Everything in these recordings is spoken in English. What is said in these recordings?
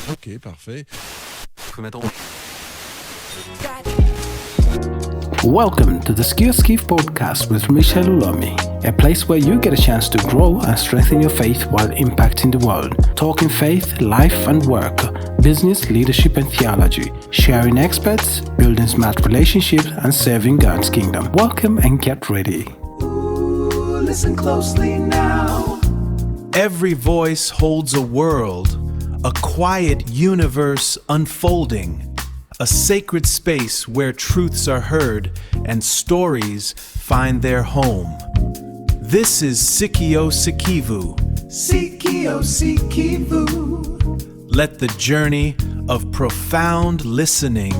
Ok, parfait. Welcome to the Sikio Sikivu podcast with Rumishael Ulomi, a place where you get a chance to grow and strengthen your faith while impacting the world, talking faith, life and work, business, leadership and theology, sharing experts, building smart relationships and serving God's kingdom. Welcome and get ready. Ooh, listen closely now. Every voice holds a world, a quiet universe unfolding, a sacred space where truths are heard and stories find their home. This is Sikio Sikivu. Sikio Sikivu. Let the journey of profound listening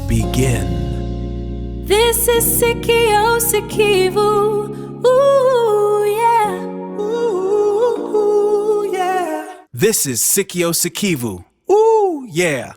begin. This is Sikio Sikivu. Ooh, yeah. Ooh, yeah. This is Sikio Sikivu. Ooh, yeah.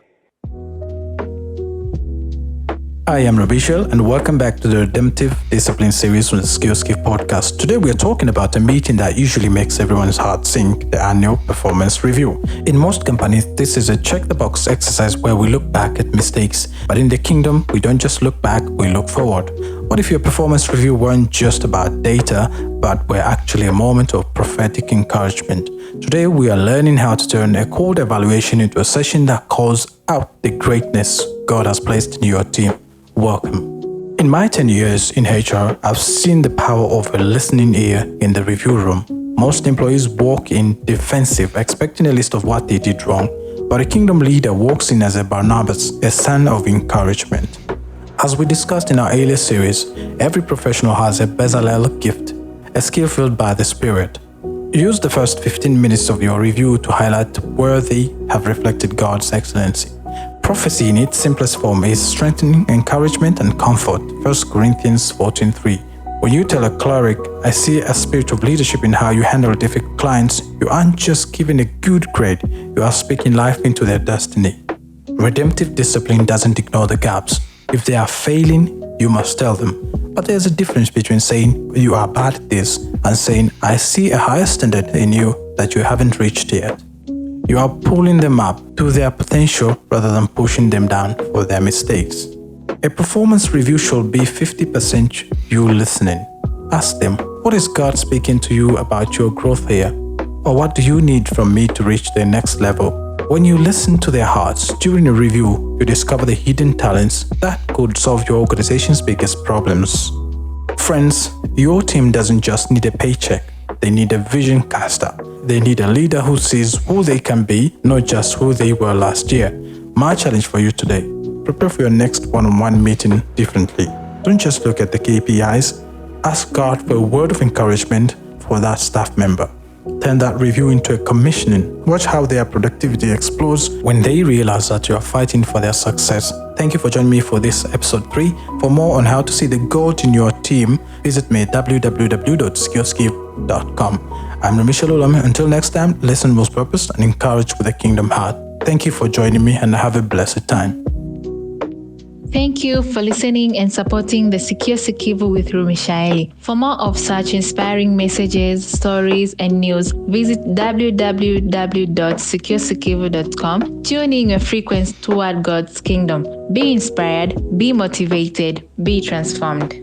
I am Rumishael and welcome back to the Redemptive Discipline series from the Sikio Sikivu podcast. Today we are talking about a meeting that usually makes everyone's heart sink, the annual performance review. In most companies, this is a check-the-box exercise where we look back at mistakes. But in the kingdom, we don't just look back, we look forward. What if your performance review weren't just about data, but were actually a moment of prophetic encouragement? Today we are learning how to turn a cold evaluation into a session that calls out the greatness God has placed in your team. Welcome. In my 10 years in HR, I've seen the power of a listening ear in the review room. Most employees walk in defensive, expecting a list of what they did wrong, but a kingdom leader walks in as a Barnabas, a son of encouragement. As we discussed in our earlier series, every professional has a Bezalel gift, a skill filled by the Spirit. Use the first 15 minutes of your review to highlight where they have reflected God's excellency. Prophecy in its simplest form is strengthening, encouragement, and comfort. 1 Corinthians 14:3. When you tell a cleric, I see a spirit of leadership in how you handle difficult clients, you aren't just giving a good grade, you are speaking life into their destiny. Redemptive discipline doesn't ignore the gaps. If they are failing, you must tell them. But there's a difference between saying, you are bad at this, and saying, I see a higher standard in you that you haven't reached yet. You are pulling them up to their potential rather than pushing them down for their mistakes. A performance review should be 50% you listening. Ask them, what is God speaking to you about your growth here? Or what do you need from me to reach the next level? When you listen to their hearts during a review, you discover the hidden talents that could solve your organization's biggest problems. Friends, your team doesn't just need a paycheck. They need a vision caster. They need a leader who sees who they can be, not just who they were last year. My challenge for you today, prepare for your next one-on-one meeting differently. Don't just look at the KPIs. Ask God for a word of encouragement for that staff member. Turn that review into a commissioning. Watch how their productivity explodes when they realize that you are fighting for their success. Thank you for joining me for this episode 3. For more on how to see the God in your team, visit me at www.sikiosikivu.com. I'm Rumishael Ulomi. Until next time, listen with purpose and encourage with a kingdom heart. Thank you for joining me and have a blessed time. Thank you for listening and supporting the Sikio Sikivu with Rumishael. For more of such inspiring messages, stories, and news, visit www.sikiosikivu.com. Tune in your frequency toward God's kingdom. Be inspired, be motivated, be transformed.